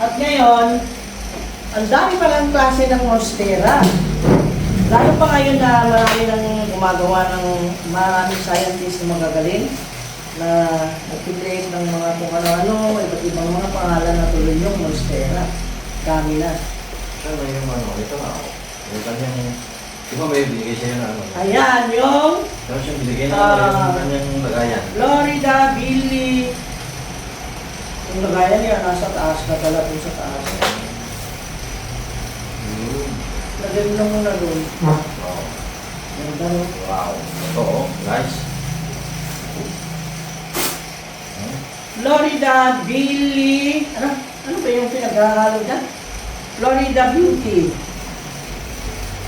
At ngayon, ang dami palang klase ng monstera. Lalo pa ngayon na marami nang gumagawa ng maraming scientists na magagaling na nag-create ng mga kung ano-ano, iba't ibang mga pangalan na tuloy yung monstera. Dami na. Saan ba yung ano? Ito na ako. Yung kanyang... Di ba may binigay sa'yo na ano? Ayan, yung Tapos yung binigay na yung kanyang lagayan. Florida, Billy. Yung lagayan niya, nasa taas na pala dun sa taas. Lagyan mo na muna dun. Wow. Ganda no? Wow. Ito oh. Nice. Florida, Billy. Ano ba yung pinaghahalo dyan? Florida Beauty.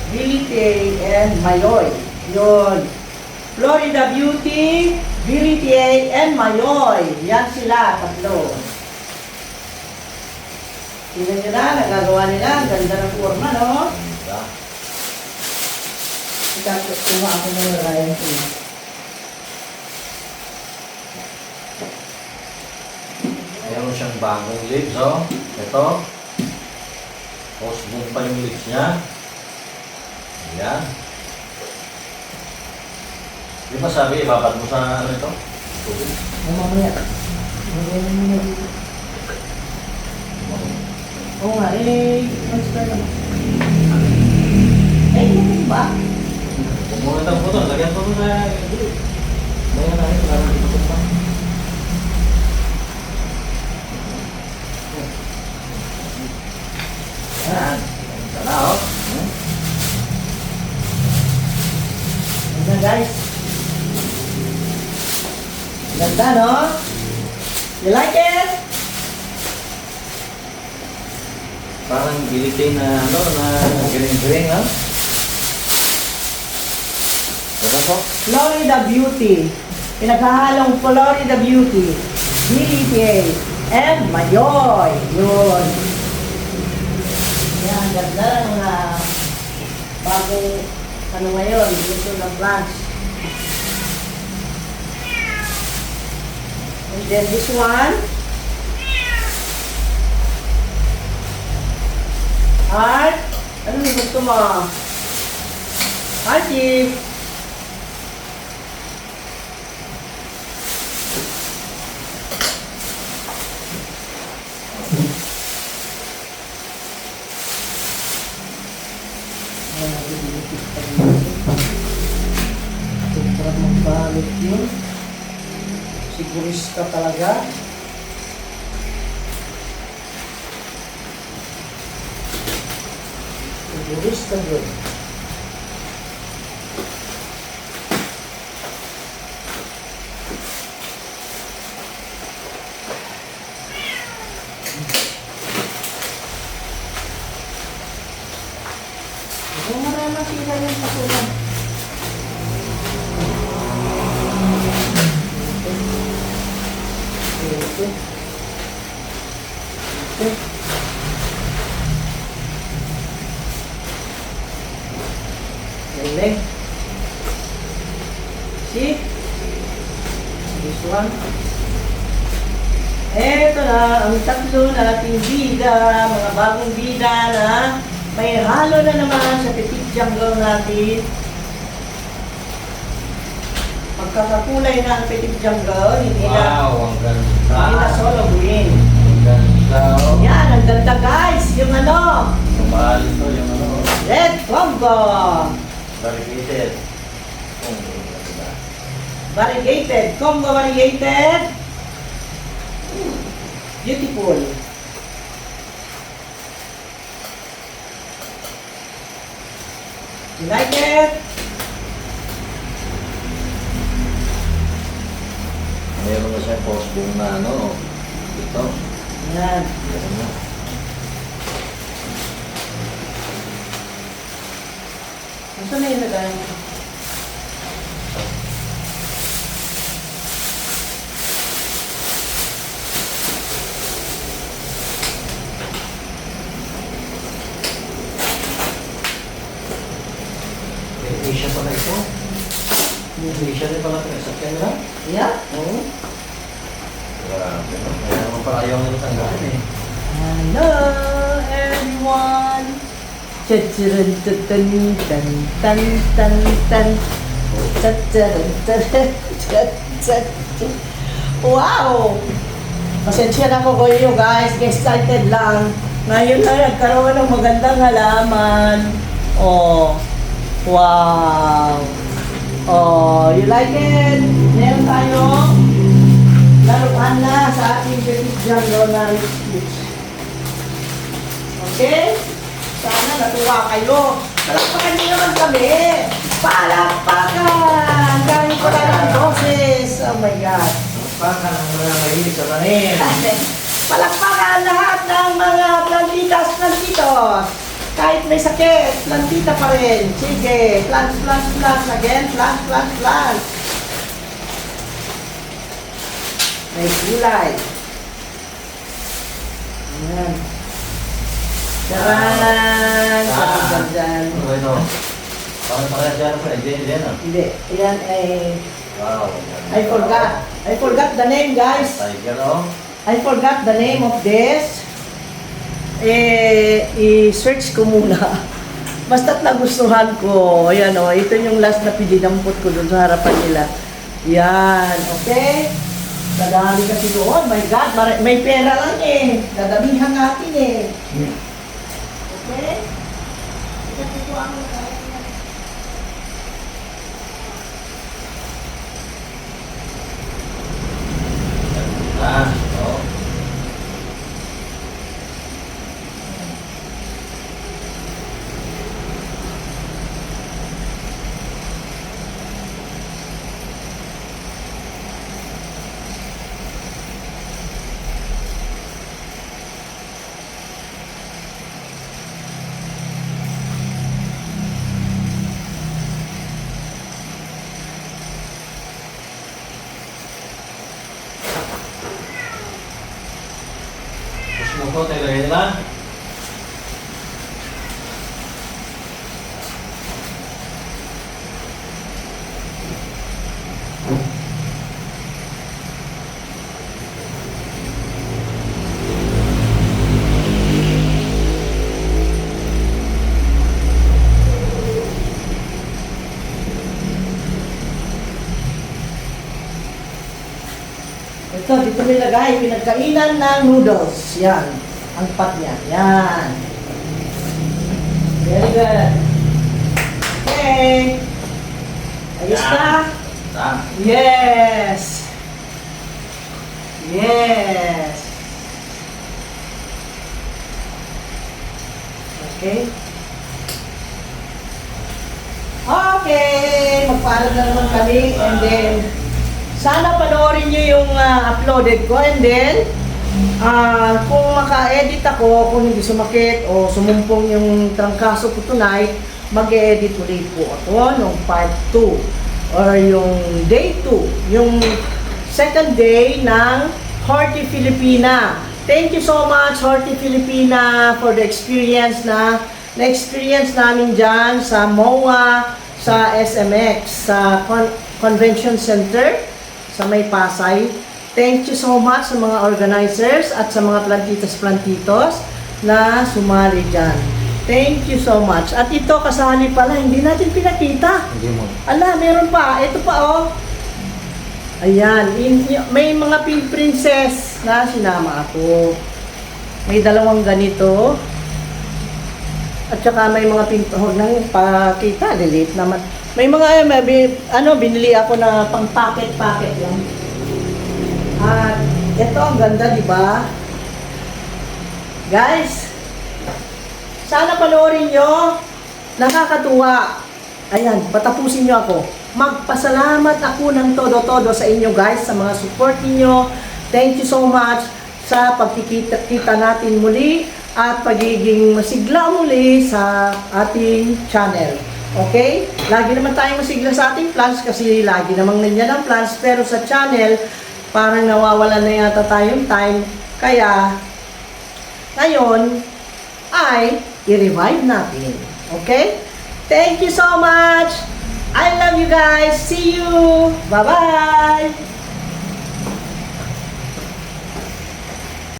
Billy Tay and Mayoy. Yun. Florida Beauty, Billy Tay and Mayoy. Yan sila, tatlo. Tingnan nyo na, nagagawa nila. Ang ganda ng forma, no? Kuha ako ng lagayan ko. Mayroon siyang bagong lips, oh. Ito. Post-boom pa yung lips niya. Ayan. Di ba sabi, ibabad mo sa ano ito? Tubig. Mamaya. Mamaya muna dito. Oo nga, monster naman. Ano ba? Kung muna itong puto, lagyan ko na Maya na rin, parang dito pa. Ayan. Sana, oh. Ganda guys. Ganda, no? You like it? Parang gilitay na, ano, na green-green, ha? Ano po? Florida Beauty. Pinaghahalong Florida Beauty. BTA. And Mayoy. Yun. Yan, ganda ng mga bagong ano ngayon, dito ng plants. And then this one. Heart. Ano yung gusto mo? Hearty. Para magbalot yun. Sigurista talaga. Sigurista yun. Kung marama sila yung pasulan. Galing. See? This one. Eto na, ang tatlo nating bida, mga bagong bida na may halo na naman sa petit jungle natin. Pagkakakulay na ang petit jungle, hindi Wow, ang ganda. na solo green. Ang ganda, oh. Yan, ang ganda guys, yung ano, Yung mahal ito, yung ano, Red Congo. variegated. Ang ganda. Variegated, Congo variegated. Beautiful. You like it? Mayroon na siya post-boom na ano, ito. Yan. Meron na. Nasaan na yung lagayan ko? Asia pala ito. Asia din pala ito sa camera. Yeah? Oo. Grabe, no? Kaya naman pala ayaw nila tanggalin eh. Hello, everyone. Chacharan, tan tan tan tan tan. Chacharan, tan tan tan. Wow! Pasensya na ko kayo guys, excited lang. Ngayon na nagkaroon ng magandang halaman. Oh, wow! Oh, you like it? Meron tayo laruan na sa ating Bibigyan Lonary Speech. Okay? Sana natuwa kayo. Palakpakan niyo naman kami. Palakpakan! Galing ko lang ng boses. Oh my God. Baka ang mga mahilig sa tanim. Palakpakan lahat ng mga plantitas. Kahit may sakit, plantita pa rin. Sige, plants. Again, plants. May gulay. Ayan. Charan! Dyan. Ano ito? Parang dyan pa. Diyan ah. Hindi. Ayan ay... Wow. I forgot the name, guys. Tiger oh. I forgot the name of this. I-search ko muna. Basta't nagustuhan ko. Ayan o, ito yung last na pininampot ko dun sa harapan nila. Yan, okay? Dadami kasi doon. My God, may pera lang eh. Dadamihan natin eh. Okay? Ito ang Ah, oh. Gusto mo ko tayo lagay nila? ito, dito nilagay, pinagkainan ng noodles. Yan. Ang pot niya. Yan. Very good. Okay. Ayos na? Saan? Yes. Okay. Okay. Magparad na naman kami. And then, sana panoorin nyo yung uploaded ko. And then, kung maka-edit ako, kung hindi sumakit o sumumpong yung trangkaso ko tonight, mag-edit ulit po ako nung part 2 or yung day 2, yung second day ng Horti Filipina. Thank you so much, Horti Filipina, for the experience na-experience namin dyan sa MOA, sa SMX, sa Convention Center, sa May Pasay. Thank you so much sa mga organizers at sa mga plantitos na sumali dyan. Thank you so much. At ito, kasali pala, hindi natin pinakita. Hindi mo. Ala, meron pa. Ito pa, oh. Ayan. May mga pink princess na sinama ako. May dalawang ganito. At saka may mga pink, huwag nang pakita, delete naman. May mga, binili ako na pang packet lang. At ito, ang ganda, di ba? Guys, sana panoorin nyo. Nakakatuwa. Ayan, patapusin nyo ako. Magpasalamat ako ng todo-todo sa inyo guys, sa mga support niyo. Thank you so much sa pagkikita natin muli at pagiging masigla muli sa ating channel. Okay? Lagi naman tayong masigla sa ating plans kasi lagi namang nandiyan ang plans, pero sa channel parang nawawalan na yata tayong time. Kaya ngayon ay i-revive natin. Okay? Thank you so much! I love you guys! See you! Bye-bye!